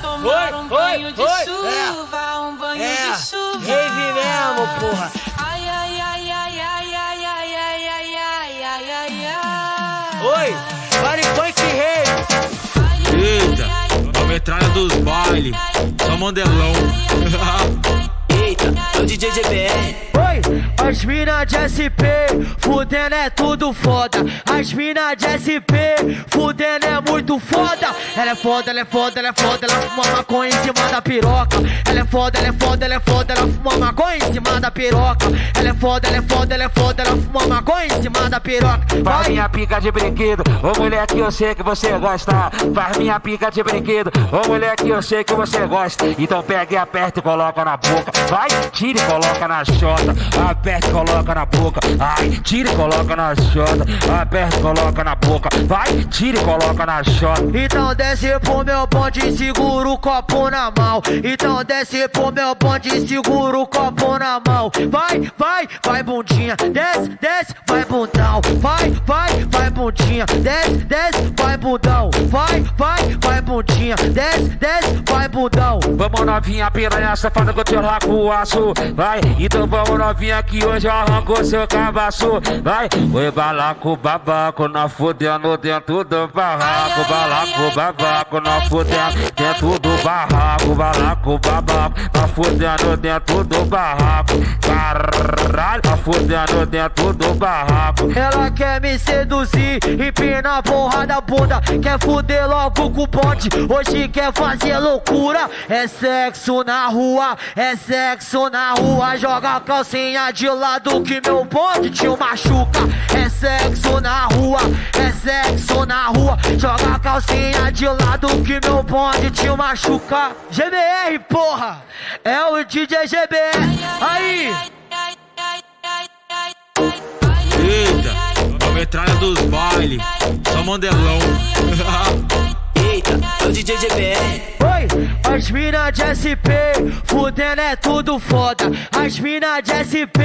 tomar um banho de chuva, um banho de chuva. Rave mesmo, porra. Ai, ai, ai, ai, ai, ai, ai, ai, ai, ai, ai, ai, ai. Oi, Body Funk Rave. Eita, a metralha dos bailes, só mandelão. Eita, é o DJ GBR. Oi, as mina de SP, fudendo é tudo foda. As mina de SP, fudendo é muito foda. Ela é foda, ela é foda, ela é foda. Ela fuma maconha em cima da piroca. Ela é foda, ela é foda, ela é foda. Ela fuma maconha em cima da piroca. Ela é foda, ela é foda, ela é foda. Ela fuma maconha em cima da piroca. Faz minha pica de brinquedo, ô mulher que eu sei que você gosta. Faz minha pica de brinquedo, ô mulher que eu sei que você gosta. Então pega e aperta e coloca na boca. Vai, tira e coloca na chota. Aperta e coloca na boca. Ai, tira e coloca na chota. Aperta e coloca na boca. Vai, tira e coloca na chota. Então desce pro meu bonde e segura o copo na mão. Então desce pro meu bonde e segura o copo na mão. Vai, vai, vai bundinha. Desce, desce, vai bundão. Vai, vai, vai bundinha. Desce, desce, vai bundão. Vai, vai, vai bundinha. Desce, desce, vai bundão. Vamos novinha piranha safada que eu te arranco o aço. Vai, então vamos novinha que hoje eu arranco seu cabaço. Vai, oi balaco babaco, nós fudendo dentro do barraco. Balaco babaco, nós fudendo dentro do barraco. Balaco babaco, nós fudendo dentro do barraco. Caralho, nós fudendo dentro do barraco. Ela quer me seduzir, empina a porra da bunda. Quer fuder logo com o bonde, hoje quer fazer loucura. É sexo na rua, é sexo na rua. Joga a calcinha de lado que meu bonde te machuca. É sexo na rua, é sexo na rua. Joga a calcinha de lado que meu bonde te machuca. GBR, porra, é o DJ GBR. Aí! Eita, a metralha dos bailes, só mandelão. Eita, é o DJ GBR. Oi, as mina de SP, fudendo é tudo foda. As mina de SP,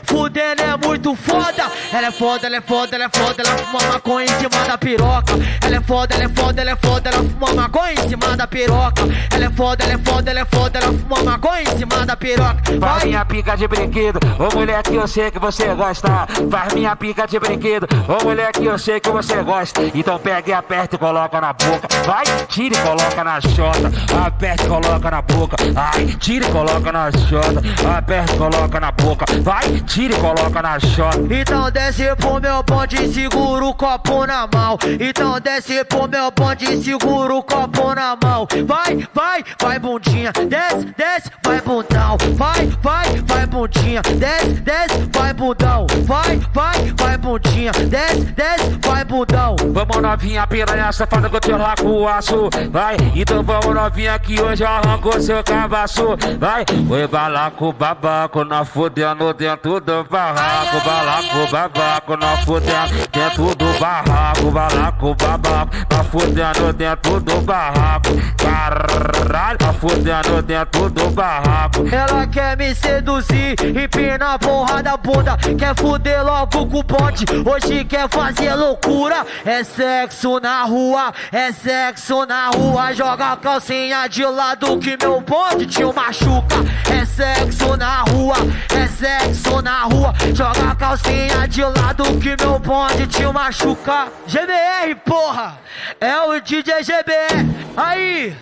fudendo é muito foda. Ela é foda, ela é foda, ela é foda. Ela fuma maconha em cima da piroca. Ela é foda, ela é foda, ela é foda. Ela fuma maconha em cima da piroca. Ela é foda, ela é foda, ela é foda. Ela fuma maconha em cima da piroca. Faz minha pica de brinquedo, ô mulher que eu sei que você gosta. Faz minha pica de brinquedo, ô mulher que eu sei que você gosta. Então pega e aperta e coloca na boca. Vai, tira e coloca na chota. Aperta e coloca na boca. Ai, tira e coloca na chota. Aperta e coloca na boca. Vai, tira e coloca na chota. Então desce pro meu bonde e segura o copo na mão. Então desce pro meu bonde e segura o copo na mão. Vai, vai, vai bundinha. Desce, desce, vai bundão. Vai, vai, vai bundinha. Desce, desce, vai bundão. Vai, vai, vai bundinha. Desce, desce, vai bundão. Vamos novinha piranha safada que eu te arranco o aço. Vai, então vamos novinha que hoje eu arranco seu cabaço. Vai, oi balaco babaco, nós fudendo dentro do barraco. Balaco babaco, nós fudendo dentro do barraco. Balaco babaco, nós fudendo dentro do barraco. Caralho, nós fudendo dentro do barraco. Ela quer me seduzir, empina a porra da bunda. Quer fuder logo com o bonde, hoje quer fazer loucura. É sexo na rua, é sexo na rua. Joga a calcinha de lado que meu bonde te machuca. É sexo na rua, é sexo na rua. Joga a calcinha de lado que meu bonde te machuca. GBR, porra, é o DJ GBR. Aí!